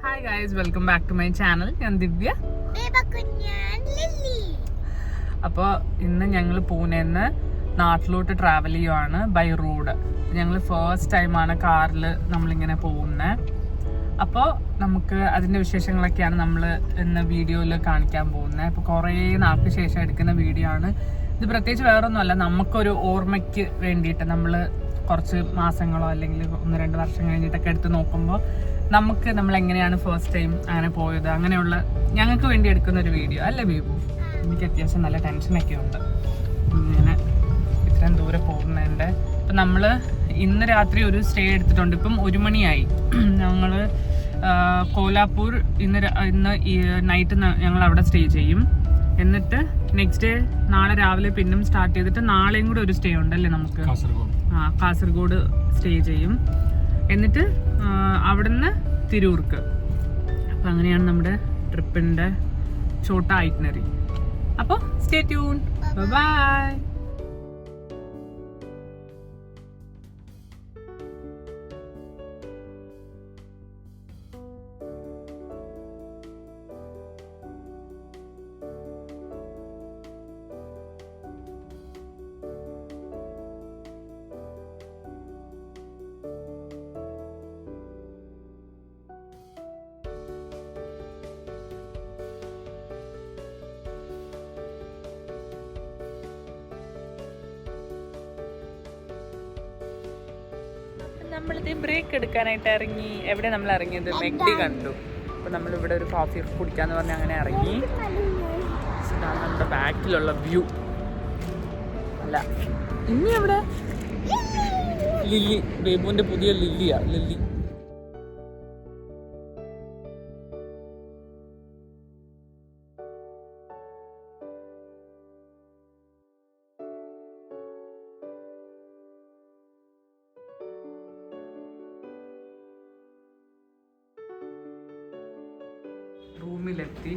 Hi guys, welcome back to my channel. ഞാൻ ദിവ്യ. അപ്പോൾ ഇന്ന് ഞങ്ങൾ പൂനെന്ന് നാട്ടിലോട്ട് ട്രാവൽ ചെയ്യുവാണ് ബൈ റോഡ്. ഞങ്ങൾ ഫസ്റ്റ് ടൈമാണ് കാറിൽ നമ്മളിങ്ങനെ പോകുന്നത്. അപ്പോൾ നമുക്ക് അതിൻ്റെ വിശേഷങ്ങളൊക്കെയാണ് നമ്മൾ ഇന്ന് വീഡിയോയിൽ കാണിക്കാൻ പോകുന്നത്. അപ്പോൾ കുറേ നാൾക്ക് ശേഷം എടുക്കുന്ന വീഡിയോ ആണ് ഇത്. പ്രത്യേകിച്ച് വേറൊന്നുമല്ല, നമുക്കൊരു ഓർമ്മയ്ക്ക് വേണ്ടിയിട്ട് നമ്മൾ കുറച്ച് മാസങ്ങളോ അല്ലെങ്കിൽ 1-2 വർഷം കഴിഞ്ഞിട്ടൊക്കെ എടുത്ത് നോക്കുമ്പോൾ നമ്മൾ എങ്ങനെയാണ് ഫസ്റ്റ് ടൈം അങ്ങനെ പോയത്, അങ്ങനെയുള്ള ഞങ്ങൾക്ക് വേണ്ടി എടുക്കുന്ന ഒരു വീഡിയോ അല്ലേ ബേബു? എനിക്ക് അത്യാവശ്യം നല്ല ടെൻഷനൊക്കെ ഉണ്ട് ഇങ്ങനെ ഇത്രയും ദൂരെ പോകുന്നതിൻ്റെ. ഇപ്പം നമ്മൾ ഇന്ന് രാത്രി ഒരു സ്റ്റേ എടുത്തിട്ടുണ്ട്. ഇപ്പം 1 മണിയായി. ഞങ്ങൾ കോലാപ്പൂർ ഇന്ന് ഈ നൈറ്റ് ഞങ്ങൾ അവിടെ സ്റ്റേ ചെയ്യും. എന്നിട്ട് നെക്സ്റ്റ് ഡേ നാളെ രാവിലെ പിന്നും സ്റ്റാർട്ട് ചെയ്തിട്ട് നാളെയും കൂടെ ഒരു സ്റ്റേ ഉണ്ടല്ലേ നമുക്ക്? കാസർഗോഡ് സ്റ്റേ ചെയ്യും. എന്നിട്ട് അവിടുന്ന് തിരൂർക്ക്. അപ്പം അങ്ങനെയാണ് നമ്മുടെ ട്രിപ്പിൻ്റെ ഷോർട്ട് ഐറ്റിനറി. അപ്പോൾ സ്റ്റേ ട്യൂൺ. ബൈ. നമ്മളിത് ബ്രേക്ക് എടുക്കാനായിട്ട് ഇറങ്ങി. എവിടെ നമ്മൾ ഇറങ്ങിയത്? മെഗ്ഡി കണ്ടു. അപ്പോൾ നമ്മളിവിടെ ഒരു കോഫി കുടിക്കാന്ന് പറഞ്ഞ് അങ്ങനെ ഇറങ്ങി. ഇതാണ് നമ്മുടെ ബാക്കിലുള്ള വ്യൂ. അല്ല, ഇനി എവിടെ? ലില്ലി, ബേബുവിൻ്റെ പുതിയ ലില്ലിയാ. Lily റൂമിലെത്തി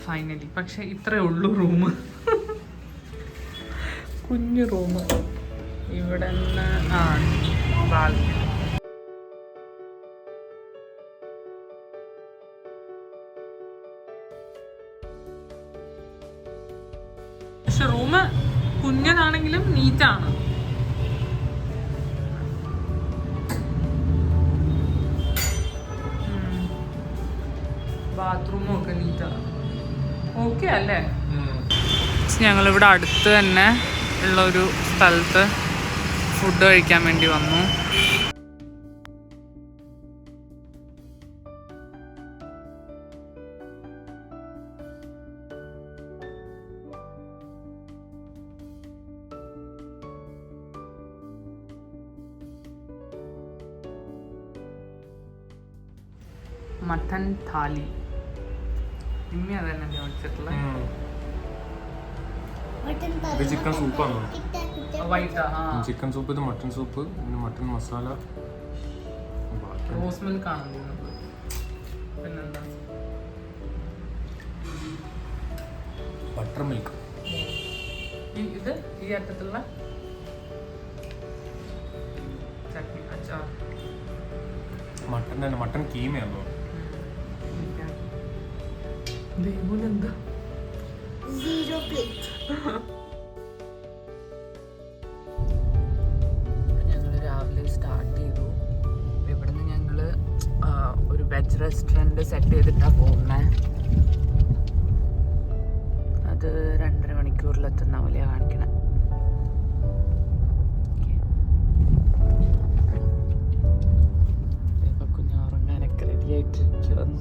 finally. പക്ഷെ ഇത്രേ ഉള്ളൂ റൂം, കുഞ്ഞു റൂം. ഇവിടെ നിന്ന് ബാൽക്കണി. പക്ഷെ റൂം കുഞ്ഞതാണെങ്കിലും നീറ്റാണ്. ബാത്റൂമും ഒക്കെ നീറ്റാണ്. ഓക്കെ അല്ലേ? ഞങ്ങളിവിടെ അടുത്ത് തന്നെ ഉള്ളൊരു സ്ഥലത്ത് ഫുഡ് കഴിക്കാൻ വേണ്ടി വന്നു. മട്ടൻ താലി. ഇമ്മ അതന്നെ ചോദിച്ചിട്ടുള്ള ചിക്കൻ സൂപ്പാണ്. ചിക്കൻ സൂപ്പ്, ഇത് മട്ടൻ സൂപ്പ്, പിന്നെ മട്ടൻ മസാല, റോസ് മിൽക്ക് ആണ് തോന്നുന്നത്. പിന്നെന്താ? Butter milk. ഇത് ഈ അറ്റത്തുള്ള ചട്നി, അച്ചാർ. മട്ടൻ തന്നെ, മട്ടൻ കീമയാണോ? എന്താ ഞങ്ങള് രാവിലെ സ്റ്റാർട്ട് ചെയ്തു. ഇവിടുന്ന് ഞങ്ങള് ഒരു വെജ് റെസ്റ്റോറൻറ്റ് സെറ്റ് ചെയ്തിട്ടാ പോകുന്നേ. അത് 2.5 മണിക്കൂറിലെത്തുന്ന പോലെയാ കാണിക്കണേ. ഇപ്പൊ കുഞ്ഞ് ഉറങ്ങാനൊക്കെ റെഡി ആയിട്ടിരിക്കുവന്നു.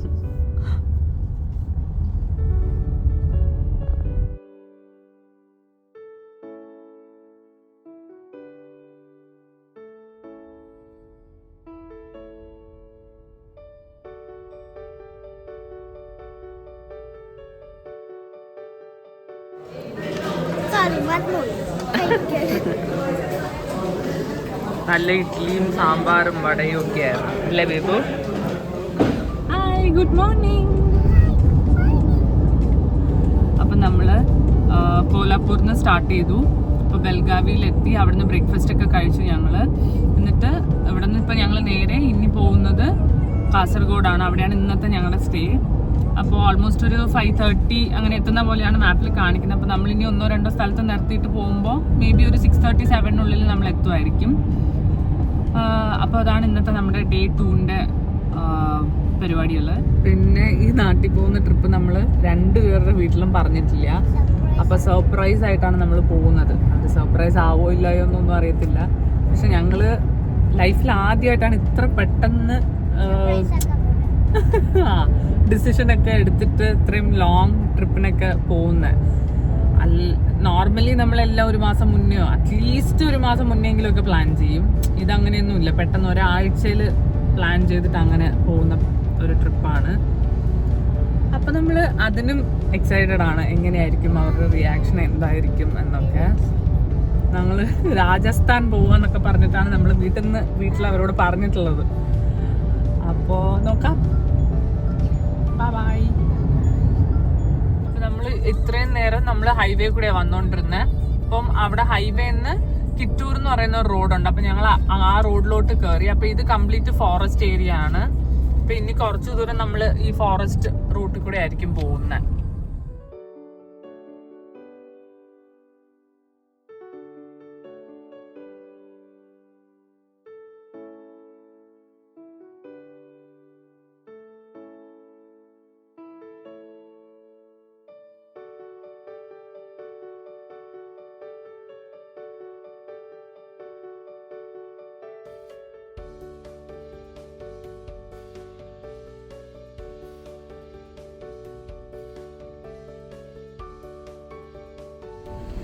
നല്ല ഇഡ്ഡലിയും സാമ്പാറും വടയും ഒക്കെ ആയിരുന്നു അല്ലേ ബേബു? Hi, good morning. അപ്പം നമ്മൾ കോലാപ്പൂരിൽ നിന്ന് സ്റ്റാർട്ട് ചെയ്തു. അപ്പോൾ ബെൽഗാവിയിലെത്തി. അവിടുന്ന് ബ്രേക്ക്ഫാസ്റ്റ് ഒക്കെ കഴിച്ചു ഞങ്ങൾ. എന്നിട്ട് ഇവിടെ നിന്ന് ഇപ്പം ഞങ്ങൾ നേരെ ഇനി പോകുന്നത് കാസർഗോഡാണ്. അവിടെയാണ് ഇന്നത്തെ ഞങ്ങളുടെ സ്റ്റേ. അപ്പോൾ ഓൾമോസ്റ്റ് ഒരു 5:30 അങ്ങനെ എത്തുന്ന പോലെയാണ് മാപ്പിൽ കാണിക്കുന്നത്. അപ്പോൾ നമ്മളിനി 1-2 സ്ഥലത്ത് നിർത്തിയിട്ട് പോകുമ്പോൾ മേ ബി ഒരു 6:37 നമ്മൾ എത്തുമായിരിക്കും. അപ്പോൾ അതാണ് ഇന്നത്തെ നമ്മുടെ ഡേ 2ൻ്റെ പരിപാടികൾ. പിന്നെ ഈ നാട്ടിൽ പോകുന്ന ട്രിപ്പ് നമ്മൾ 2 പേരുടെ വീട്ടിലും പറഞ്ഞിട്ടില്ല. അപ്പോൾ സർപ്രൈസ് ആയിട്ടാണ് നമ്മൾ പോകുന്നത്. അത് സർപ്രൈസ് ആവോ ഇല്ലയോ എന്നൊന്നും അറിയത്തില്ല. പക്ഷെ ഞങ്ങൾ ലൈഫിൽ ആദ്യമായിട്ടാണ് ഇത്ര പെട്ടെന്ന് ഡിസിഷനൊക്കെ എടുത്തിട്ട് ഇത്രയും ലോങ് ട്രിപ്പിനൊക്കെ പോകുന്നത്. നോർമലി നമ്മളെല്ലാം ഒരു മാസം മുന്നെയോ അറ്റ്ലീസ്റ്റ് ഒരു മാസം മുന്നെങ്കിലും ഒക്കെ പ്ലാൻ ചെയ്യും. ഇതങ്ങനെയൊന്നുമില്ല, പെട്ടെന്ന് ഒരാഴ്ചയിൽ പ്ലാൻ ചെയ്തിട്ട് അങ്ങനെ പോകുന്ന ഒരു ട്രിപ്പാണ്. അപ്പം നമ്മൾ അതിനും എക്സൈറ്റഡ് ആണ്, എങ്ങനെയായിരിക്കും അവരുടെ റിയാക്ഷൻ എന്തായിരിക്കും എന്നൊക്കെ. ഞങ്ങൾ രാജസ്ഥാൻ പോവാന്നൊക്കെ പറഞ്ഞിട്ടാണ് നമ്മൾ വീട്ടിൽ അവരോട് പറഞ്ഞിട്ടുള്ളത്. അപ്പോൾ നോക്കാം. ബൈ. നമ്മൾ ഇത്രയും നേരം നമ്മൾ ഹൈവേ കൂടെ വന്നോണ്ടിരുന്നത്. അപ്പം അവിടെ ഹൈവേന്ന് കിറ്റൂർ എന്ന് പറയുന്ന ഒരു റോഡുണ്ട്. അപ്പൊ ഞങ്ങൾ ആ റോഡിലോട്ട് കയറി. അപ്പൊ ഇത് കംപ്ലീറ്റ് ഫോറസ്റ്റ് ഏരിയ ആണ്. അപ്പൊ ഇനി കുറച്ചു ദൂരം നമ്മൾ ഈ ഫോറസ്റ്റ് റൂട്ടിൽ കൂടെ ആയിരിക്കും പോകുന്നത്.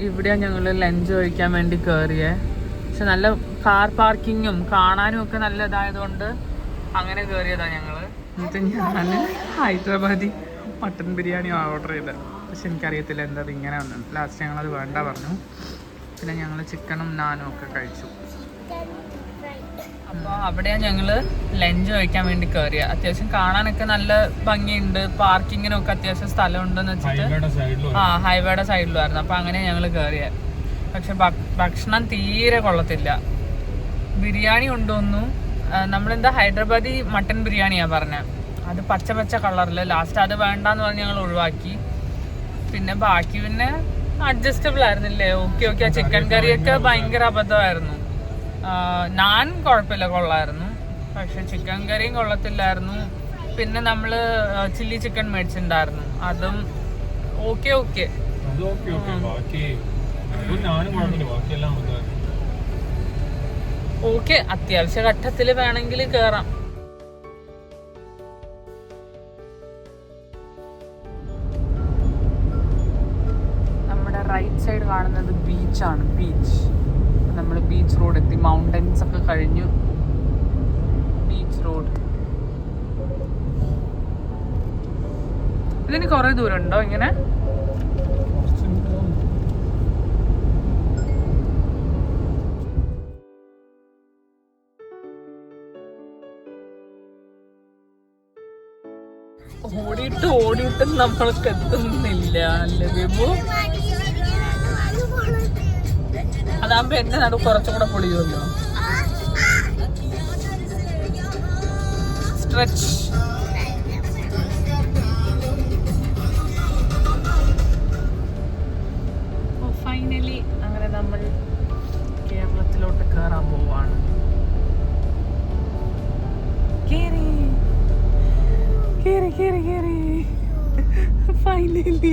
ഇവിടെയാണ് ഞങ്ങൾ ലഞ്ച് കഴിക്കാൻ വേണ്ടി കയറിയേ. പക്ഷെ നല്ല കാർ പാർക്കിങ്ങും കാണാനും ഒക്കെ നല്ല ഇതായതുകൊണ്ട് അങ്ങനെ കയറിയതാണ് ഞങ്ങൾ. എന്നിട്ട് ഞാൻ ഹൈദരാബാദി മട്ടൻ ബിരിയാണി ഓർഡർ ചെയ്തത്. പക്ഷെ എനിക്കറിയത്തില്ല എന്താ ഇങ്ങനെ വന്നു. ലാസ്റ്റ് ഞങ്ങളത് വേണ്ട പറഞ്ഞു. പിന്നെ ഞങ്ങൾ ചിക്കനും നാനും ഒക്കെ കഴിച്ചു. അപ്പോൾ അവിടെയാണ് ഞങ്ങൾ ലഞ്ച് കഴിക്കാൻ വേണ്ടി കയറിയത്. അത്യാവശ്യം കാണാനൊക്കെ നല്ല ഭംഗിയുണ്ട്, പാർക്കിങ്ങിനൊക്കെ അത്യാവശ്യം സ്ഥലമുണ്ടെന്ന് വെച്ചിട്ട് ഹൈവേയുടെ സൈഡിലുമായിരുന്നു. അപ്പോൾ അങ്ങനെ ഞങ്ങൾ കയറിയത്. പക്ഷെ ഭക്ഷണം തീരെ കൊള്ളത്തില്ല. ബിരിയാണി കൊണ്ടുവന്നു. നമ്മളെന്താ ഹൈദരാബാദി മട്ടൻ ബിരിയാണിയാണ് പറഞ്ഞത്. അത് പച്ച കളറിൽ. ലാസ്റ്റ് അത് വേണ്ടാന്ന് പറഞ്ഞ് ഞങ്ങൾ ഒഴിവാക്കി. പിന്നെ ബാക്കി പിന്നെ അഡ്ജസ്റ്റബിൾ ആയിരുന്നില്ലേ. ഓക്കെ ആ ചിക്കൻ കറിയൊക്കെ ഭയങ്കര അബദ്ധമായിരുന്നു. നാൻ കുഴപ്പമില്ല, കൊള്ളായിരുന്നു. പക്ഷെ ചിക്കൻ കറിയും കൊള്ളത്തില്ലായിരുന്നു. പിന്നെ നമ്മള് ചില്ലി ചിക്കൻ മേടിച്ചിട്ടുണ്ടായിരുന്നു, അതും ഓക്കെ. ഓക്കെ അത്യാവശ്യ ഘട്ടത്തിൽ വേണമെങ്കിൽ കേറാം. നമ്മുടെ റൈറ്റ് സൈഡ് കാണുന്നത് ബീച്ചാണ്. നമ്മൾ ബീച്ച് റോഡ് എത്തി. മൗണ്ടൻസ് ഒക്കെ കഴിഞ്ഞു. Beach road. ഇതിന് കുറെ ദൂരം ഉണ്ടോ ഇങ്ങനെ? ഓടിയിട്ട് നമ്മൾക്ക് എത്തുന്നില്ല അല്ലേ ബേബു? അതാകുമ്പോ എന്നെ നടു കുറച്ചും കൂടെ പൊളിയുമല്ലോ. സ്ട്രെച്ച്. ഫൈനലി അങ്ങനെ നമ്മൾ കേരളത്തിലോട്ട് കയറാൻ പോവാണ്. കേറി ഫൈനലി.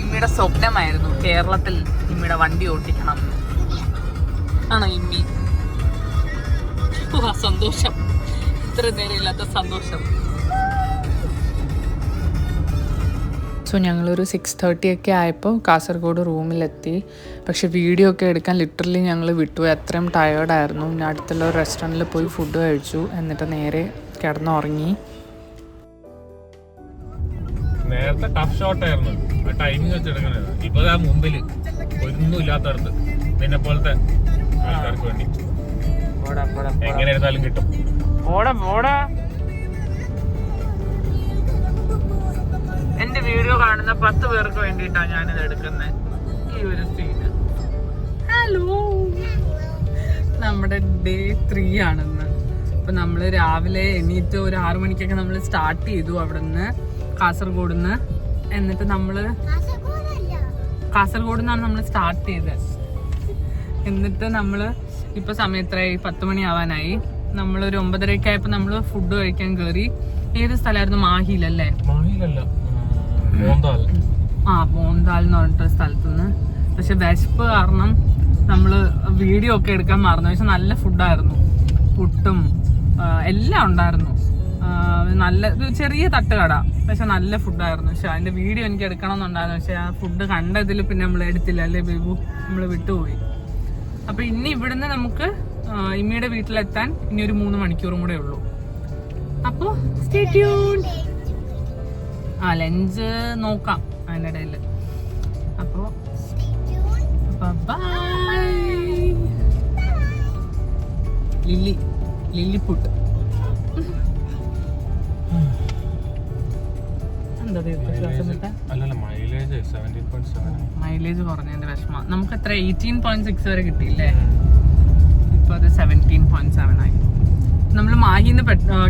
ഇമ്മിയുടെ സ്വപ്നമായിരുന്നു കേരളത്തിൽ ഇമ്മിയുടെ വണ്ടി ഓട്ടിക്കണം ആണോ ഇമ്മി? സന്തോഷം, ഇത്ര നേരം ഇല്ലാത്ത സന്തോഷം. സോ ഞങ്ങളൊരു 6:30 ഒക്കെ ആയപ്പോൾ കാസർഗോഡ് റൂമിലെത്തി. പക്ഷെ വീഡിയോ ഒക്കെ എടുക്കാൻ ലിറ്ററലി ഞങ്ങൾ വിട്ടുപോയി. അത്രയും ടയേർഡായിരുന്നു. ഞാൻ അടുത്തുള്ള ഒരു റെസ്റ്റോറൻറ്റിൽ പോയി ഫുഡ് കഴിച്ചു. എന്നിട്ട് നേരെ കിടന്നുറങ്ങി. നേരത്തെ ടഫ് ഷോട്ട് ആയിരുന്നു, ടൈമിംഗ് വെച്ചെടുക്കണത്. ഇപ്പൊ മുമ്പിൽ ഒന്നും ഇല്ലാത്തടത്ത് നിന്നെ പോലത്തെ ആൾക്കാർക്ക് വേണ്ടി എങ്ങനെ എടുത്താലും കിട്ടും. എന്റെ വീഡിയോ കാണുന്ന 10 പേർക്ക് വേണ്ടിയിട്ടാണ് ഞാനിത് എടുക്കുന്നത്. ഈ ഒരു സീന്. ഹലോ, നമ്മുടെ ഡേ 3 ആണെന്ന്. അപ്പൊ നമ്മള് രാവിലെ എണീറ്റ് ഒരു 6 മണിക്കൊക്കെ നമ്മൾ സ്റ്റാർട്ട് ചെയ്തു അവിടെ നിന്ന്, കാസർഗോഡ് നിന്ന്. എന്നിട്ട് നമ്മള് കാസർഗോഡ് നിന്നാണ് നമ്മൾ സ്റ്റാർട്ട് ചെയ്തത്. എന്നിട്ട് നമ്മള് ഇപ്പൊ സമയത്തായി 10 മണി ആവാനായി. നമ്മളൊരു 9:30 ആയപ്പോ നമ്മള് ഫുഡ് കഴിക്കാൻ കയറി. ഏത് സ്ഥലമായിരുന്നു? മാഹിയിലല്ലേ? ബോന്താൽ എന്ന് പറഞ്ഞിട്ടൊരു സ്ഥലത്തുനിന്ന്. പക്ഷെ വിശപ്പ് കാരണം നമ്മള് വീഡിയോ ഒക്കെ എടുക്കാൻ മറന്നു. പക്ഷെ നല്ല ഫുഡായിരുന്നു, പുട്ടും എല്ലാം ഉണ്ടായിരുന്നു. നല്ല ചെറിയ തട്ടുകട, പക്ഷെ നല്ല ഫുഡായിരുന്നു. പക്ഷെ അതിന്റെ വീഡിയോ എനിക്ക് എടുക്കണമെന്നുണ്ടായിരുന്നു. പക്ഷെ ആ ഫുഡ് കണ്ടതിൽ പിന്നെ നമ്മൾ എടുത്തില്ല, അല്ലേ ബേബു? നമ്മൾ വിട്ടുപോയി. അപ്പൊ ഇനി ഇവിടുന്ന് നമുക്ക് ഇമ്മയുടെ വീട്ടിലെത്താൻ ഇനി ഒരു 3 മണിക്കൂറും കൂടെ ഉള്ളൂ. അപ്പൊ സ്റ്റേ ട്യൂൺഡ്. ലഞ്ച് നോക്കാം അതിനിടയിൽ. അപ്പൊ ബൈ. ലില്ലിപ്പുട്ട് മൈലേജ് കുറഞ്ഞതിന്റെ വിഷമ. നമുക്ക് എത്ര 18.6 വരെ കിട്ടിയില്ലേ? ഇപ്പൊ അത് 17.7 ആയി. നമ്മൾ മാഹിന്ന്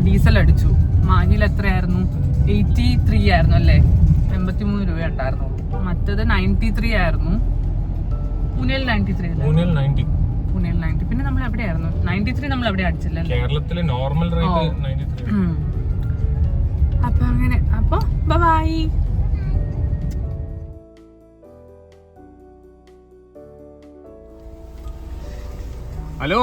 ഡീസൽ അടിച്ചു. മാഹിയിൽ എത്രയായിരുന്നു? 83 ആയിരുന്നു അല്ലേ? 83 രൂപ ഉണ്ടായിരുന്നു. മറ്റത് 93 ആയിരുന്നു. പൂനെയിൽ 93 അല്ലേ? പൂനെയിൽ 90. പിന്നെ നമ്മൾ എവിടെയായിരുന്നു? 93 നമ്മൾ എവിടെ അടിച്ചില്ല. കേരളത്തിലെ നോർമൽ റേറ്റ് 93. അപ്പൊ അങ്ങനെ. അപ്പൊ ബൈ. ഹലോ,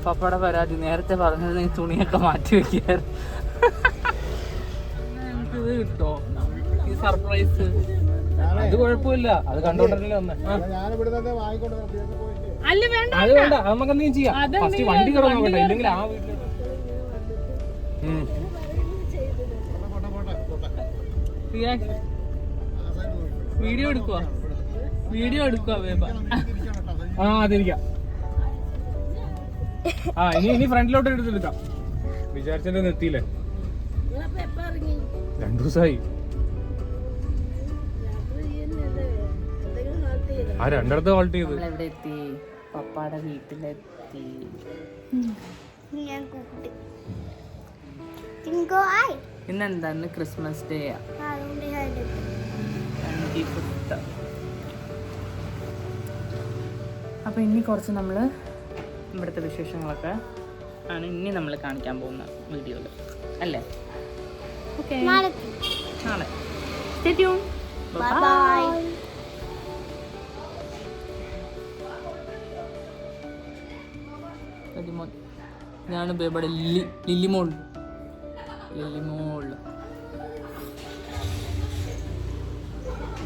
പപ്പയുടെ പരാതി നേരത്തെ പറഞ്ഞത് നീ തുണിയൊക്കെ മാറ്റി വെക്കായിരുന്നു. ഇത് കിട്ടോ ഈ സർപ്രൈസ്? അത് കുഴപ്പമില്ല, അത് കണ്ടോണ്ടല്ലേ വന്നേ. അല്ല വേണ്ട, അത് വേണ്ട, നമുക്ക് എന്തെങ്കിലും ചെയ്യാം. ഫസ്റ്റ് വണ്ടി കിടന്നു നോക്കട്ടെ, ഇല്ലെങ്കിൽ ആ വീട്ടിൽ വീഡിയോ എടുക്കുക വേബ. അതിരിക്കാം. ഇനി ഫ്രണ്ടിലോട്ട് എടുത്തെടുക്കാം. വിചാരിച്ചത് എത്തിയില്ലേ? 2 ദിവസമായി. ആ 2 ഹോൾട്ട് ചെയ്ത്. എവിടെ എത്തി? പപ്പാടെ വീട്ടിലെത്തി. ഇന്നെന്താന്ന്? Christmas day. 25th. അപ്പൊ ഇനി കുറച്ച് നമ്മള് ഇവിടുത്തെ വിശേഷങ്ങളൊക്കെ ആണ് ഇനി നമ്മൾ കാണിക്കാൻ പോകുന്ന വീഡിയോയിൽ, അല്ലേ? ഓക്കെ, നാളെ. Stay tuned. Bye. ഞാണ് ബേബയുടെ ലില്ലിമോൾ.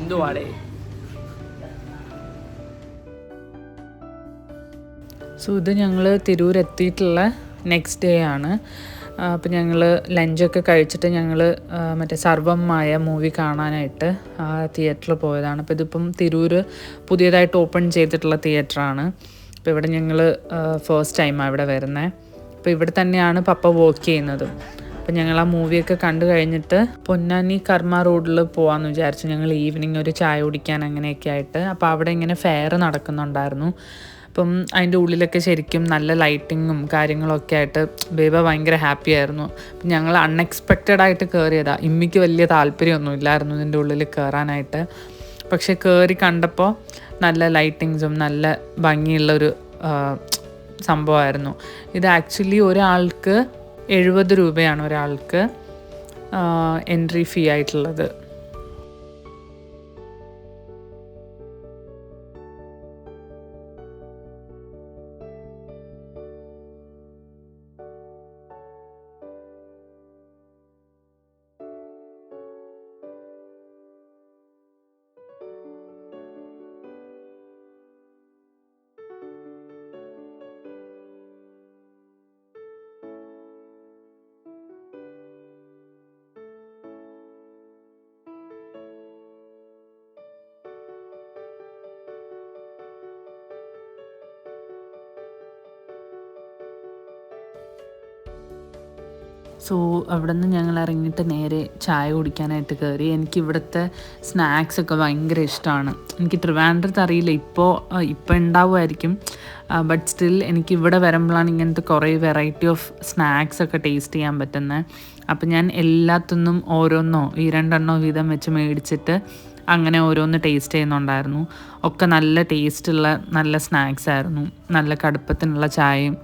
എന്തുവാടേ? സോ ഇത് ഞങ്ങൾ തിരൂർ എത്തിയിട്ടുള്ള നെക്സ്റ്റ് ഡേ ആണ്. അപ്പോൾ ഞങ്ങൾ ലഞ്ചൊക്കെ കഴിച്ചിട്ട് ഞങ്ങൾ മറ്റേ സർവമായ മൂവി കാണാനായിട്ട് ആ തിയേറ്ററിൽ പോയതാണ്. അപ്പോൾ ഇതിപ്പം തിരൂർ പുതിയതായിട്ട് ഓപ്പൺ ചെയ്തിട്ടുള്ള തിയേറ്ററാണ്. അപ്പോൾ ഇവിടെ ഞങ്ങൾ ഫസ്റ്റ് ടൈമാണ് ഇവിടെ വരുന്നത്. അപ്പോൾ ഇവിടെ തന്നെയാണ് പപ്പ വർക്ക് ചെയ്യുന്നത്. അപ്പോൾ ഞങ്ങൾ ആ മൂവിയൊക്കെ കണ്ടു കഴിഞ്ഞിട്ട് പൊന്നാനി കർമ്മ റോഡിൽ പോകാമെന്ന് വിചാരിച്ചു. ഞങ്ങൾ ഈവനിങ് ഒരു ചായ കുടിക്കാൻ അങ്ങനെയൊക്കെ ആയിട്ട്. അപ്പോൾ അവിടെ ഇങ്ങനെ ഫെയർ നടക്കുന്നുണ്ടായിരുന്നു. അപ്പം അതിൻ്റെ ഉള്ളിലൊക്കെ ശരിക്കും നല്ല ലൈറ്റിങ്ങും കാര്യങ്ങളൊക്കെ ആയിട്ട് ബേബ ഭയങ്കര ഹാപ്പി ആയിരുന്നു. അപ്പം ഞങ്ങൾ അൺഎക്സ്പെക്റ്റഡ് ആയിട്ട് കയറിയതാണ്. ഇമ്മിക്ക് വലിയ താല്പര്യമൊന്നും ഇല്ലായിരുന്നു ഇതിൻ്റെ ഉള്ളിൽ കയറാനായിട്ട്. പക്ഷെ കയറി കണ്ടപ്പോൾ നല്ല ലൈറ്റിങ്സും നല്ല ഭംഗിയുള്ളൊരു സംഭവമായിരുന്നു. ഇത് ആക്ച്വലി ഒരാൾക്ക് 70 രൂപയാണ് ഒരാൾക്ക് എൻട്രി ഫീ ആയിട്ടുള്ളത്. സോ അവിടെ നിന്ന് ഞങ്ങൾ ഇറങ്ങിയിട്ട് നേരെ ചായ കുടിക്കാനായിട്ട് കയറി. എനിക്ക് ഇവിടുത്തെ സ്നാക്സൊക്കെ ഭയങ്കര ഇഷ്ടമാണ്. എനിക്ക് ട്രിവാൻഡ്രത്ത് അറിയില്ല, ഇപ്പോൾ ഉണ്ടാവുമായിരിക്കും, ബട്ട് സ്റ്റിൽ എനിക്ക് ഇവിടെ വരുമ്പോഴാണ് ഇങ്ങനത്തെ കുറേ വെറൈറ്റി ഓഫ് സ്നാക്സൊക്കെ ടേസ്റ്റ് ചെയ്യാൻ പറ്റുന്നത്. അപ്പം ഞാൻ എല്ലാത്തിനും ഓരോന്നോ 2 വീതം വെച്ച് മേടിച്ചിട്ട് അങ്ങനെ ഓരോന്ന് ടേസ്റ്റ് ചെയ്യുന്നുണ്ടായിരുന്നു. ഒക്കെ നല്ല ടേസ്റ്റുള്ള നല്ല സ്നാക്സ് ആയിരുന്നു, നല്ല കടുപ്പത്തിനുള്ള ചായയും.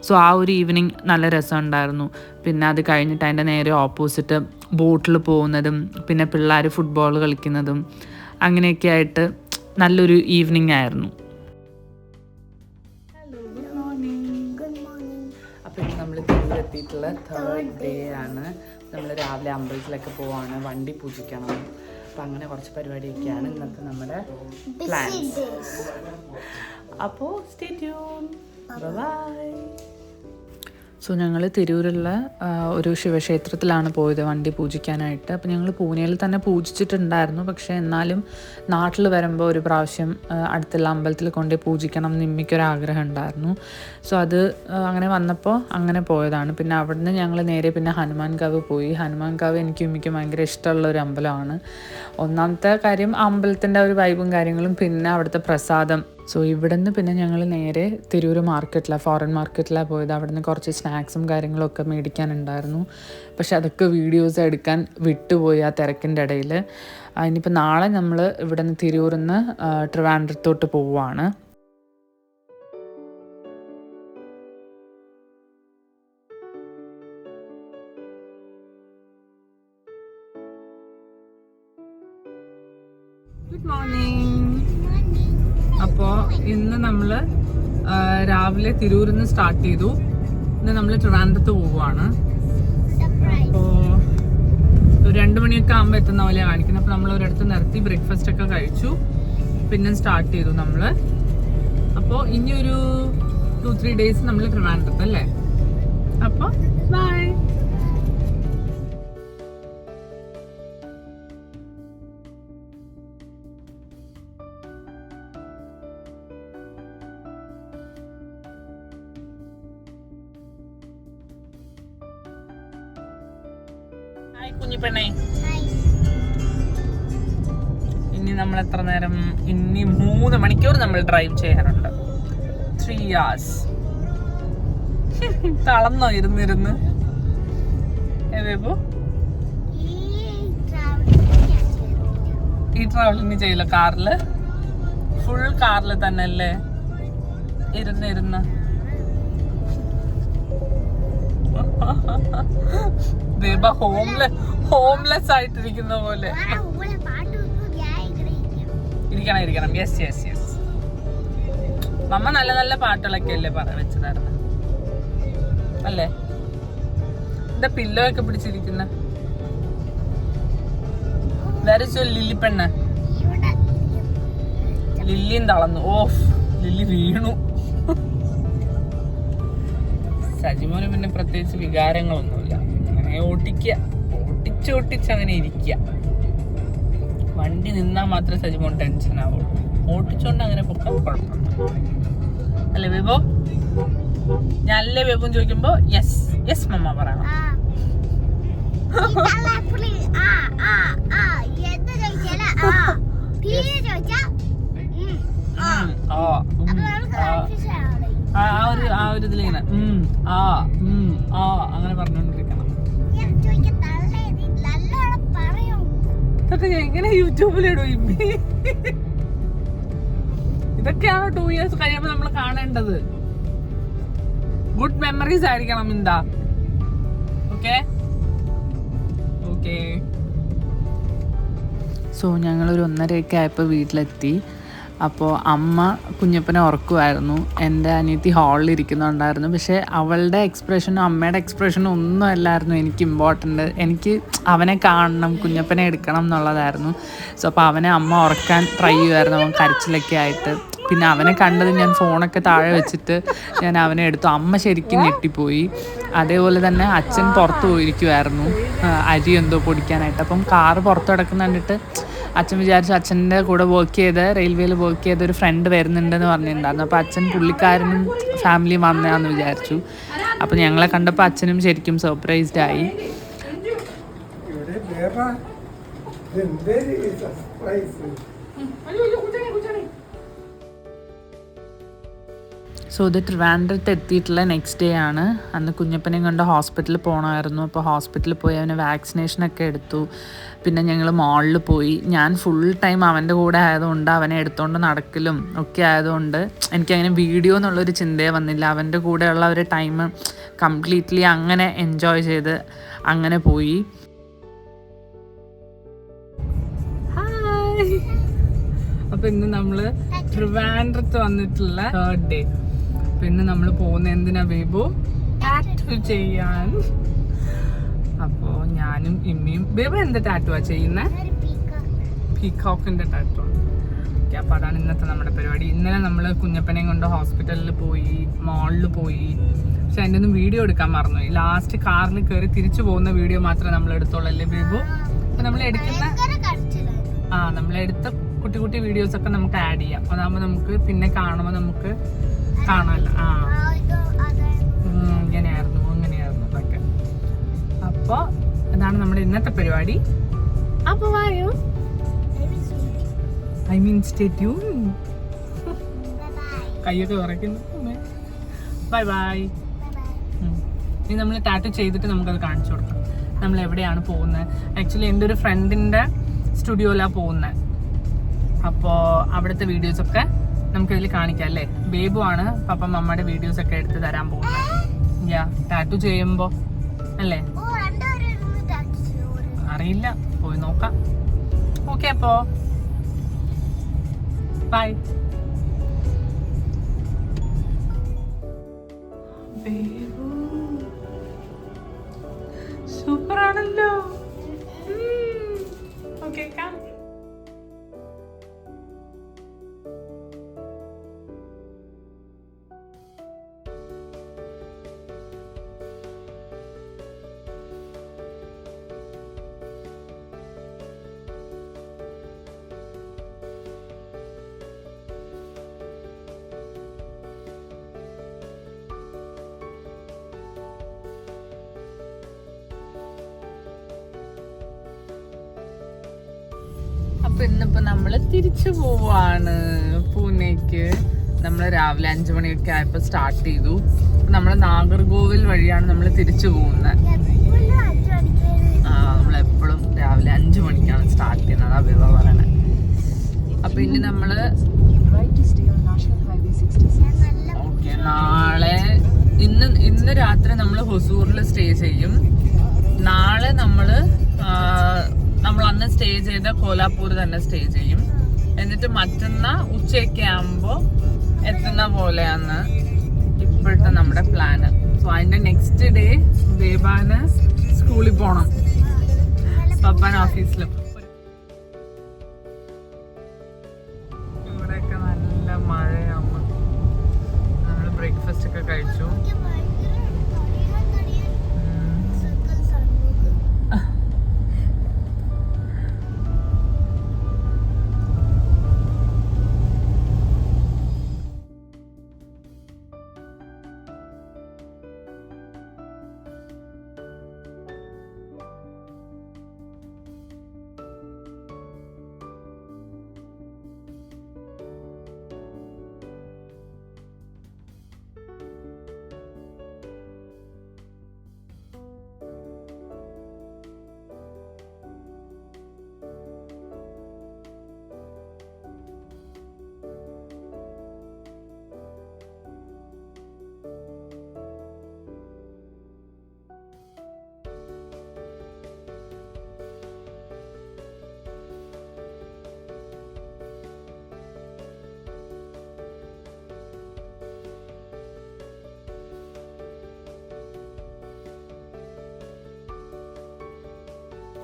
സോ ആ ഒരു ഈവനിങ് നല്ല രസമുണ്ടായിരുന്നു. പിന്നെ അത് കഴിഞ്ഞിട്ട് അതിൻ്റെ നേരെ ഓപ്പോസിറ്റ് ബോട്ടിൽ പോകുന്നതും പിന്നെ പിള്ളേർ ഫുട്ബോൾ കളിക്കുന്നതും അങ്ങനെയൊക്കെ ആയിട്ട് നല്ലൊരു ഈവനിങ് ആയിരുന്നു. Hello, good morning. അപ്പോൾ ഇന്ന് നമ്മൾ തിരുവെത്തിയിട്ടുള്ള 3rd ഡേ ആണ്. നമ്മൾ രാവിലെ അമ്പലത്തിലൊക്കെ പോവാണ്, വണ്ടി പൂജിക്കണം. അപ്പം അങ്ങനെ കുറച്ച് പരിപാടിയൊക്കെയാണ് ഇന്നത്തെ നമ്മുടെ പ്ലാൻസ്. അപ്പോൾ സ്റ്റേ ട്യൂൺ. ബൈ. സോ ഞങ്ങൾ തിരൂരുള്ള ഒരു ശിവക്ഷേത്രത്തിലാണ് പോയത് വണ്ടി പൂജിക്കാനായിട്ട്. അപ്പോൾ ഞങ്ങൾ പൂനെയിൽ തന്നെ പൂജിച്ചിട്ടുണ്ടായിരുന്നു, പക്ഷേ എന്നാലും നാട്ടിൽ വരുമ്പോൾ ഒരു പ്രാവശ്യം അടുത്തുള്ള അമ്പലത്തിൽ കൊണ്ടുപോയി പൂജിക്കണം എന്ന് ഇമ്മിക്കൊരാഗ്രഹം ഉണ്ടായിരുന്നു. സോ അത് അങ്ങനെ വന്നപ്പോൾ അങ്ങനെ പോയതാണ്. പിന്നെ അവിടുന്ന് ഞങ്ങൾ നേരെ പിന്നെ ഹനുമാൻകാവ് പോയി. ഹനുമാൻകാവ് എനിക്കും ഇമ്മിക്കും ഭയങ്കര ഇഷ്ടമുള്ള ഒരു അമ്പലമാണ്. ഒന്നാമത്തെ കാര്യം അമ്പലത്തിൻ്റെ ഒരു വൈബും കാര്യങ്ങളും, പിന്നെ അവിടുത്തെ പ്രസാദം. സോ ഇവിടെ നിന്ന് പിന്നെ ഞങ്ങൾ നേരെ തിരൂർ മാർക്കറ്റിലാണ്, ഫോറിൻ മാർക്കറ്റിലാണ് പോയത്. അവിടെ നിന്ന് കുറച്ച് സ്നാക്സും കാര്യങ്ങളൊക്കെ മേടിക്കാനുണ്ടായിരുന്നു, പക്ഷെ അതൊക്കെ വീഡിയോസ് എടുക്കാൻ വിട്ടുപോയി ആ തിരക്കിൻ്റെ ഇടയിൽ. ഇനിയിപ്പോൾ നാളെ നമ്മൾ ഇവിടെ നിന്ന് തിരൂരിൽ നിന്ന് ട്രിവാൻഡ്രത്തോട്ട് പോവുകയാണ്. Good morning. അപ്പോൾ ഇന്ന് നമ്മൾ രാവിലെ തിരൂരിൽ നിന്ന് സ്റ്റാർട്ട് ചെയ്തു. ഇന്ന് നമ്മൾ ട്രിവാൻഡ്രത്ത് പോവുകയാണ്. അപ്പോൾ ഒരു 2 മണിയൊക്കെ ആകുമ്പോൾ എത്തുന്ന പോലെയാണ് കാണിക്കുന്നത്. അപ്പോൾ നമ്മൾ ഒരിടത്ത് നിർത്തി ബ്രേക്ക്ഫാസ്റ്റ് ഒക്കെ കഴിച്ചു, പിന്നെ സ്റ്റാർട്ട് ചെയ്തു നമ്മൾ. അപ്പോൾ ഇനി ഒരു 2-3 ഡേയ്സ് നമ്മൾ ട്രിവാൻഡ്രത്ത് അല്ലേ. അപ്പോൾ ബൈ. കുഞ്ഞിപ്പെണ്ണേ, ഇനി നമ്മൾ എത്ര നേരം? ഇനി 3 മണിക്കൂർ നമ്മൾ ഡ്രൈവ് ചെയ്യാനുണ്ട്. 3 hours. തളർന്നോ ഇരുന്നിരുന്ന്? ഈ ട്രാവലിംഗ് ചെയ്യില്ല കാറില്? ഫുൾ കാറില് തന്നെ അല്ലേ ഇരുന്ന്? ഹോംലെസ് ആയിട്ടിരിക്കുന്ന പോലെ ഇരിക്കണം. യെസ്. മമ്മ നല്ല നല്ല പാട്ടുകളൊക്കെ അല്ലേ വെച്ചതായിരുന്നു അല്ലേ? എന്താ പില്ലോ ഒക്കെ പിടിച്ചിരിക്കുന്ന? വേറെ ലില്ലി പെണ്ണ്, ലില്ലിയും തളർന്നു. ഓഫ്, ലില്ലി വീണു. സജിമോന് പിന്നെ പ്രത്യേകിച്ച് വികാരങ്ങളൊന്നുമില്ല, അങ്ങനെ ഓട്ടിച്ച് അങ്ങനെ ഇരിക്കുക. വണ്ടി നിന്നാൽ മാത്രമേ സജിമോൻ ടെൻഷൻ ആവുള്ളൂ. ഓട്ടിച്ചോണ്ട് അങ്ങനെ പൊക്കാൻ കുഴപ്പമില്ല അല്ലേ ബേബോ? ഞാൻ അല്ലേ ബേബോ ചോദിക്കുമ്പോ യെസ് മമ്മ പറയണം. ആ ഒരു ഇതിലിങ്ങനെ അങ്ങനെ പറഞ്ഞോണ്ടിരിക്കണം. ഇതൊക്കെ എങ്ങനെ യൂട്യൂബിലിടും? ഇതൊക്കെയാണോ 2 years കഴിയുമ്പോൾ നമ്മൾ കാണേണ്ടത്? ഗുഡ് മെമ്മറീസ് ആയിരിക്കണം. എന്താ ഓക്കെ. സോ ഞങ്ങളൊരു 1:30 ആയപ്പോൾ വീട്ടിലെത്തി. അപ്പോൾ അമ്മ കുഞ്ഞപ്പനെ ഉറക്കുമായിരുന്നു. എൻ്റെ അനിയത്തി ഹാളിൽ ഇരിക്കുന്നുണ്ടായിരുന്നു. പക്ഷേ അവളുടെ എക്സ്പ്രഷനും അമ്മയുടെ എക്സ്പ്രഷനും ഒന്നും അല്ലായിരുന്നു എനിക്ക് ഇമ്പോർട്ടൻ്റ്. എനിക്ക് അവനെ കാണണം, കുഞ്ഞപ്പനെ എടുക്കണം എന്നുള്ളതായിരുന്നു. സോ അപ്പോൾ അവനെ അമ്മ ഉറക്കാൻ ട്രൈ ചെയ്യുമായിരുന്നു, അവൻ കരച്ചിലൊക്കെ ആയിട്ട്. പിന്നെ അവനെ കണ്ടത് ഞാൻ ഫോണൊക്കെ താഴെ വെച്ചിട്ട് ഞാൻ അവനെ എടുത്തു. അമ്മ ശരിക്കും ഞെട്ടിപ്പോയി. അതേപോലെ തന്നെ അച്ഛൻ പുറത്ത് പോയിരിക്കുമായിരുന്നു അരി എന്തോ പൊടിക്കാനായിട്ട്. അപ്പം കാറ് പുറത്ത് കിടക്കുന്ന കണ്ടിട്ട് അച്ഛൻ വിചാരിച്ചു അച്ഛൻ്റെ കൂടെ റെയിൽവേയിൽ വർക്ക് ചെയ്ത ഒരു ഫ്രണ്ട് വരുന്നുണ്ടെന്ന് പറഞ്ഞിട്ടുണ്ടായിരുന്നു. അപ്പോൾ അച്ഛൻ പുള്ളിക്കാരനും ഫാമിലിയും വന്നതാണെന്ന് വിചാരിച്ചു. അപ്പോൾ ഞങ്ങളെ കണ്ടപ്പോൾ അച്ഛനും ശരിക്കും സർപ്രൈസ്ഡ് ആയി. സോ ഇത് ട്രിവാൻഡ്രത്ത് എത്തിയിട്ടുള്ള നെക്സ്റ്റ് ഡേ ആണ്. അന്ന് കുഞ്ഞപ്പനെയും കൊണ്ട് ഹോസ്പിറ്റലിൽ പോകണമായിരുന്നു. അപ്പോൾ ഹോസ്പിറ്റലിൽ പോയി അവന് വാക്സിനേഷനൊക്കെ എടുത്തു. പിന്നെ ഞങ്ങൾ മാളിൽ പോയി. ഞാൻ ഫുൾ ടൈം അവൻ്റെ കൂടെ ആയതുകൊണ്ട് അവനെ എടുത്തുകൊണ്ട് നടക്കലും ഒക്കെ ആയതുകൊണ്ട് എനിക്കങ്ങനെ വീഡിയോ എന്നുള്ളൊരു ചിന്തയെ വന്നില്ല. അവൻ്റെ കൂടെയുള്ള ഒരു ടൈം കംപ്ലീറ്റ്ലി അങ്ങനെ എൻജോയ് ചെയ്ത് അങ്ങനെ പോയി. അപ്പോൾ ഇന്ന് നമ്മൾ ട്രിവാൻഡ്രത്ത് വന്നിട്ടുള്ള 3rd ഡേ. പിന്നെ നമ്മൾ പോകുന്ന എന്തിനാ ബേബു? ടാറ്റു ചെയ്യാൻ. അപ്പോൾ ഞാനും ഇമ്മിയും. ബേബു എന്ത് ടാറ്റുവാ ചെയ്യുന്നത്? പീകോക്കിൻ്റെ ടാറ്റു. ഓക്കെ, അപ്പോൾ അതാണ് ഇന്നത്തെ നമ്മുടെ പരിപാടി. ഇന്നലെ നമ്മൾ കുഞ്ഞപ്പനെയും കൊണ്ട് ഹോസ്പിറ്റലിൽ പോയി, മാളിൽ പോയി. പക്ഷെ അതിൻ്റെ ഒന്നും വീഡിയോ എടുക്കാൻ മറന്നുപോയി. ലാസ്റ്റ് കാറിൽ കയറി തിരിച്ചു പോകുന്ന വീഡിയോ മാത്രമേ നമ്മൾ എടുത്തോളൂ അല്ലേ ബേബു? അപ്പോൾ നമ്മൾ നമ്മളെടുത്ത കുട്ടി കുട്ടി വീഡിയോസൊക്കെ നമുക്ക് ആഡ് ചെയ്യാം. അതാകുമ്പോൾ നമുക്ക് പിന്നെ കാണുമ്പോൾ നമുക്ക് കാണാമല്ലോ. ഇങ്ങനെയായിരുന്നു അതൊക്കെ. അപ്പോൾ അതാണ് നമ്മുടെ ഇന്നത്തെ പരിപാടി. അപ്പോൾ വായോ, ഐ മീൻ സ്റ്റേ ട്യൂൺ. കൈയൊക്കെ ഉറക്കുന്നു. Bye bye. ഇനി നമ്മൾ ടാറ്റു ചെയ്തിട്ട് നമുക്കത് കാണിച്ചു കൊടുക്കാം നമ്മൾ എവിടെയാണ് പോകുന്നത്. ആക്ച്വലി എൻ്റെ ഒരു ഫ്രണ്ടിൻ്റെ സ്റ്റുഡിയോയിലാണ് പോകുന്നത്. അപ്പോൾ അവിടുത്തെ വീഡിയോസൊക്കെ നമുക്കിതിൽ കാണിക്കാം അല്ലേ? ബേബു ആണ് പപ്പ മമ്മയുടെ വീഡിയോസൊക്കെ എടുത്ത് തരാൻ പോകുന്നത്. ടാറ്റു ചെയ്യുമ്പോൾ അല്ലേ? അറിയില്ല, പോയി നോക്കാം. ഓക്കെ, അപ്പോൾ ബൈ. ബേബു സൂപ്പറാണല്ലോ. Okay, come. അപ്പൊ ഇന്നിപ്പോ നമ്മള് തിരിച്ചു പോവാണ് പൂനെക്ക്. നമ്മള് രാവിലെ 5 മണിയൊക്കെ ആയപ്പോ സ്റ്റാർട്ട് ചെയ്തു. നമ്മള് നാഗർകോവിൽ വഴിയാണ് നമ്മൾ തിരിച്ചു പോകുന്നത്. നമ്മളെപ്പോഴും രാവിലെ 5 മണിക്കാണ് സ്റ്റാർട്ട് ചെയ്യുന്നത്, അതാ വിവ പറയണേ. അപ്പൊ ഇനി നമ്മള് ഓക്കെ നാളെ ഇന്ന് രാത്രി നമ്മൾ ഹൊസൂറിൽ സ്റ്റേ ചെയ്യും. നാളെ നമ്മൾ അന്ന് സ്റ്റേ ചെയ്ത കോലാപ്പൂർ തന്നെ സ്റ്റേ ചെയ്യും. എന്നിട്ട് മറ്റന്നാ ഉച്ചയൊക്കെ ആകുമ്പോൾ എത്തുന്ന പോലെയാണ് ഇപ്പോഴത്തെ നമ്മുടെ പ്ലാന്. സോ അതിന്റെ നെക്സ്റ്റ് ഡേ ബേബാന് സ്കൂളിൽ പോണം, പപ്പാൻ ഓഫീസിലും. ഇവിടെയൊക്കെ നല്ല മഴയാകുമ്പോൾ നമ്മൾ ബ്രേക്ക്ഫാസ്റ്റ് ഒക്കെ കഴിച്ചു.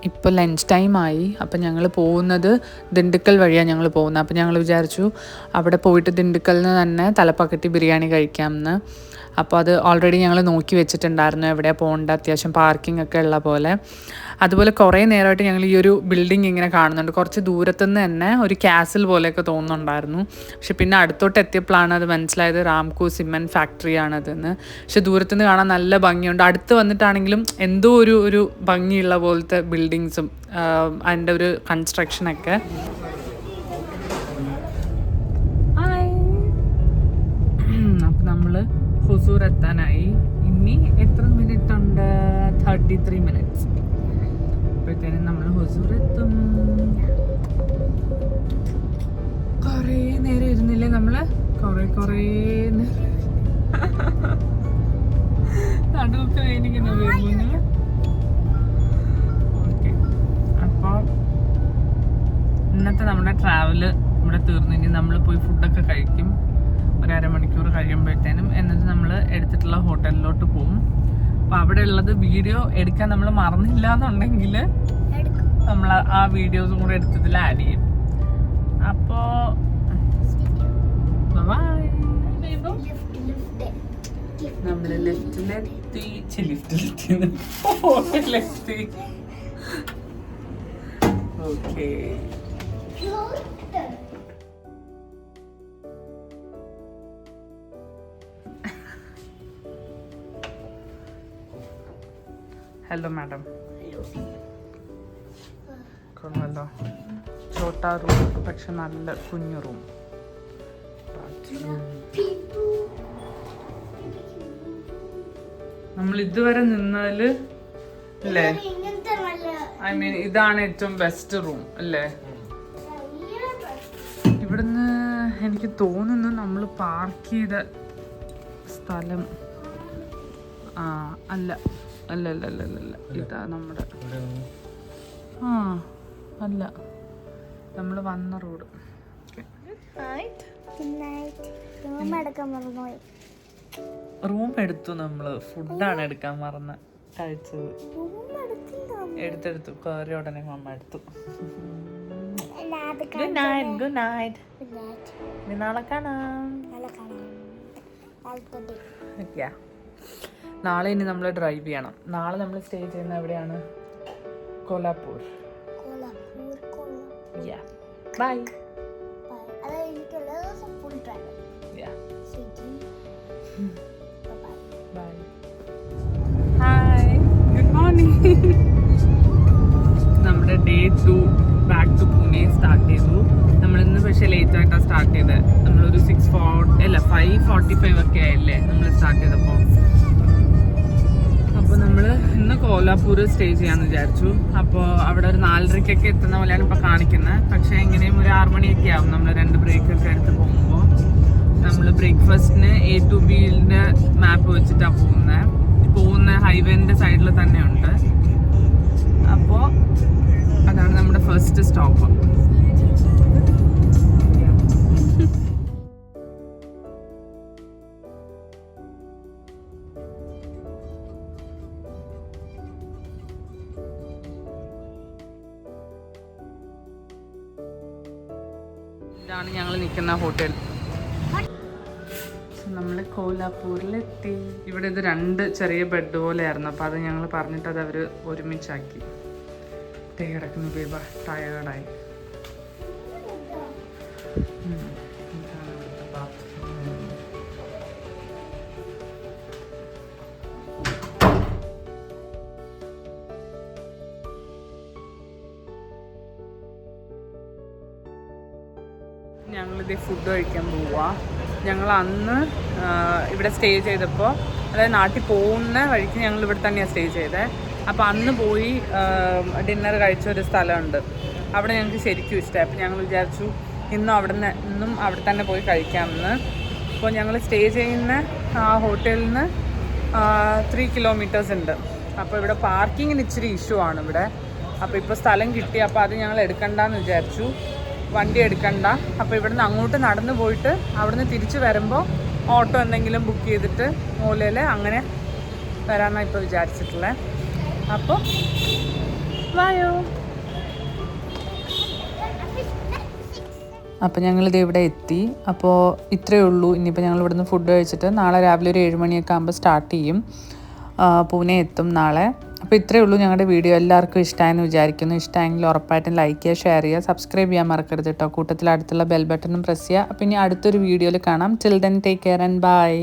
ഇപ്പോൾ ലഞ്ച് ടൈമായി. അപ്പം ഞങ്ങൾ പോകുന്നത് ദിണ്ടുക്കൽ വഴിയാണ് ഞങ്ങൾ പോകുന്നത്. അപ്പം ഞങ്ങൾ വിചാരിച്ചു അവിടെ പോയിട്ട് ദിണ്ടുക്കലിൽ നിന്ന് തന്നെ തലപ്പാക്കട്ടി ബിരിയാണി കഴിക്കാമെന്ന്. അപ്പോൾ അത് ഓൾറെഡി ഞങ്ങൾ നോക്കി വെച്ചിട്ടുണ്ടായിരുന്നു എവിടെയാണ് പോകേണ്ട, അത്യാവശ്യം പാർക്കിംഗ് ഒക്കെ ഉള്ള പോലെ. അതുപോലെ കുറേ നേരമായിട്ട് ഞങ്ങൾ ഈ ഒരു ബിൽഡിംഗ് ഇങ്ങനെ കാണുന്നുണ്ട്. കുറച്ച് ദൂരത്തുനിന്ന് തന്നെ ഒരു കാസിൽ പോലെയൊക്കെ തോന്നുന്നുണ്ടായിരുന്നു. പക്ഷെ പിന്നെ അടുത്തോട്ട് എത്തിയപ്പോഴാണ് അത് മനസ്സിലായത് റാംകോ സിമെൻറ്റ് ഫാക്ടറിയാണതെന്ന്. പക്ഷെ ദൂരത്തുനിന്ന് കാണാൻ നല്ല ഭംഗിയുണ്ട്. അടുത്ത് വന്നിട്ടാണെങ്കിലും എന്തോ ഒരു ഭംഗിയുള്ള പോലത്തെ ബിൽഡിങ്സും അതിൻ്റെ ഒരു കൺസ്ട്രക്ഷനൊക്കെ. അപ്പം നമ്മൾ ഹുസൂർ എത്താനായി. ഇനി എത്ര മിനിറ്റ് ഉണ്ട്? 33 മിനിറ്റ്സ്. അപ്പോഴത്തേനും നമ്മൾ ഹുസൂർ എത്തും. കുറേ നേരം ഇരുന്നില്ലേ നമ്മള്? കുറേ നടുവൊക്കെ വേനിങ്ങനെ വരുന്നു. ഓക്കെ, അപ്പോൾ ഇന്നത്തെ നമ്മുടെ ട്രാവല് ഇവിടെ തീർന്നു. ഇനി നമ്മൾ പോയി ഫുഡൊക്കെ കഴിക്കും ഒരു അരമണിക്കൂർ കഴിയുമ്പോഴത്തേനും. എന്നിട്ട് നമ്മൾ എടുത്തിട്ടുള്ള ഹോട്ടലിലോട്ട് പോകും. അപ്പോൾ അവിടെ ഉള്ളത് വീഡിയോ എടുക്കാൻ നമ്മൾ മറന്നില്ല എന്നുണ്ടെങ്കിൽ നമ്മൾ ആ വീഡിയോസും കൂടെ എടുത്തതിൽ ആഡ് ചെയ്യും. അപ്പോൾ നമ്മൾ ലെഫ്റ്റിലെത്തി. Okay, hello madam. കൊള്ളാലോ, ചോട്ടാ റൂം, പക്ഷെ നല്ല കുഞ്ഞു റൂം. നമ്മൾ ഇതുവരെ നിന്നതില് അല്ലേ, ഐ മീൻ ഇതാണ് ഏറ്റവും ബെസ്റ്റ് റൂം അല്ലേ? ഇവിടുന്ന് എനിക്ക് തോന്നുന്നു നമ്മൾ പാർക്ക് ചെയ്ത സ്ഥലം അല്ല, ഇതാ നമ്മുടെ അല്ല, നമ്മൾ വന്ന റോഡ്. റൂം എടുത്തു, നമ്മള് ഫുഡാണ് എടുക്കാൻ മറന്ന് കഴിച്ചത്. എടുത്തെടുത്തു, കയറി ഉടനെ മമ്മ എടുത്തു. Good night. നാളെ കാണാം. നാളെ ഇനി നമ്മൾ ഡ്രൈവ് ചെയ്യണം. നാളെ നമ്മൾ സ്റ്റേ ചെയ്യുന്ന എവിടെയാണ്? Kolhapur. Bye. Hi, good morning. നമ്മുടെ day 2 back to Pune start ചെയ്തു. നമ്മളിന്ന് പക്ഷേ ലേറ്റ് ആയിട്ടാണ് സ്റ്റാർട്ട് ചെയ്തത്. നമ്മളൊരു 5:45 ഒക്കെ ആയില്ലേ നമ്മൾ സ്റ്റാർട്ട് ചെയ്തപ്പോൾ. അപ്പോൾ നമ്മൾ ഇന്ന് കോലാപ്പൂർ സ്റ്റേ ചെയ്യാമെന്ന് വിചാരിച്ചു. അപ്പോൾ അവിടെ ഒരു 4:30 എത്തുന്ന പോലെയാണ് ഇപ്പോൾ കാണിക്കുന്നത്. പക്ഷേ എങ്ങനെയും ഒരു 6 മണിയൊക്കെ ആവും നമ്മൾ 2 ബ്രേക്കൊക്കെ എടുത്ത് പോകുമ്പോൾ. നമ്മൾ ബ്രേക്ക്ഫാസ്റ്റിന് A to Bന്റെ മാപ്പ് വെച്ചിട്ടാണ് പോകുന്ന ഹൈവേൻ്റെ സൈഡിൽ തന്നെയുണ്ട്. അപ്പോൾ അതാണ് നമ്മുടെ ഫസ്റ്റ് സ്റ്റോപ്പ്. ഇതാണ് ഞങ്ങൾ നിൽക്കുന്ന ഹോട്ടൽ. നമ്മൾ കോലാപ്പൂരിലെത്തി. ഇവിടെ ഇത് 2 ചെറിയ ബെഡ് പോലെയായിരുന്നു. അപ്പോൾ അത് ഞങ്ങൾ പറഞ്ഞിട്ട് അത് അവർ ഒരുമിച്ചാക്കി. കിടക്കുന്ന ബേബ ടയേർഡായി. ഇതാണ് ഇവിടുത്തെ ബാത്റൂം. ഞങ്ങളിത് ഫുഡ് കഴിക്കാൻ പോവാ. ഞങ്ങൾ അന്ന് ഇവിടെ സ്റ്റേ ചെയ്തപ്പോൾ, അതായത് നാട്ടിൽ പോകുന്ന വഴിക്ക് ഞങ്ങൾ ഇവിടെ തന്നെയാണ് സ്റ്റേ ചെയ്തത്. അപ്പോൾ അന്ന് പോയി ഡിന്നർ കഴിച്ച ഒരു സ്ഥലമുണ്ട്. അവിടെ ഞങ്ങൾക്ക് ശരിക്കും ഇഷ്ടമായി. അപ്പോൾ ഞങ്ങൾ വിചാരിച്ചു ഇന്നും അവിടെ തന്നെ പോയി കഴിക്കാമെന്ന്. അപ്പോൾ ഞങ്ങൾ സ്റ്റേ ചെയ്യുന്ന ആ ഹോട്ടലിൽ നിന്ന് 3 കിലോമീറ്റേഴ്സ് ഉണ്ട്. അപ്പോൾ ഇവിടെ പാർക്കിങ്ങിന് ഇച്ചിരി ഇഷ്യൂ ആണ് ഇവിടെ. അപ്പോൾ ഇപ്പോൾ സ്ഥലം കിട്ടി. അപ്പോൾ അത് ഞങ്ങൾ എടുക്കണ്ടെന്ന് വിചാരിച്ചു, വണ്ടി എടുക്കണ്ട. അപ്പോൾ ഇവിടുന്ന് അങ്ങോട്ട് നടന്നു പോയിട്ട് അവിടുന്ന് തിരിച്ച് വരുമ്പോൾ ഓട്ടോ എന്തെങ്കിലും ബുക്ക് ചെയ്തിട്ട് മൂലയിൽ അങ്ങനെ വരാമെന്നാണ് ഇപ്പോൾ വിചാരിച്ചിട്ടുള്ളത്. അപ്പോൾ വായോ. അപ്പോൾ ഞങ്ങളിത് ഇവിടെ എത്തി. അപ്പോൾ ഇത്രയേ ഉള്ളൂ. ഇനിയിപ്പോൾ ഞങ്ങൾ ഇവിടുന്ന് ഫുഡ് കഴിച്ചിട്ട് നാളെ രാവിലെ ഒരു 7 മണിയൊക്കെ ആകുമ്പോൾ സ്റ്റാർട്ട് ചെയ്യും. പൂനെ എത്തും നാളെ. അപ്പോൾ ഇത്രയേ ഉള്ളൂ ഞങ്ങളുടെ വീഡിയോ. എല്ലാവർക്കും ഇഷ്ടമായെന്ന് വിചാരിക്കുന്നു. ഇഷ്ടമായെങ്കിൽ ഉറപ്പായിട്ടും ലൈക്ക് ചെയ്യുക, ഷെയർ ചെയ്യുക, സബ്സ്ക്രൈബ് ചെയ്യാൻ മറക്കരുത് കേട്ടോ. കൂട്ടത്തിൽ അടുത്തുള്ള ബെൽ ബട്ടണും പ്രസ് ചെയ്യുക. അപ്പോൾ ഇനി അടുത്തൊരു വീഡിയോയിൽ കാണാം. Till then take care and by.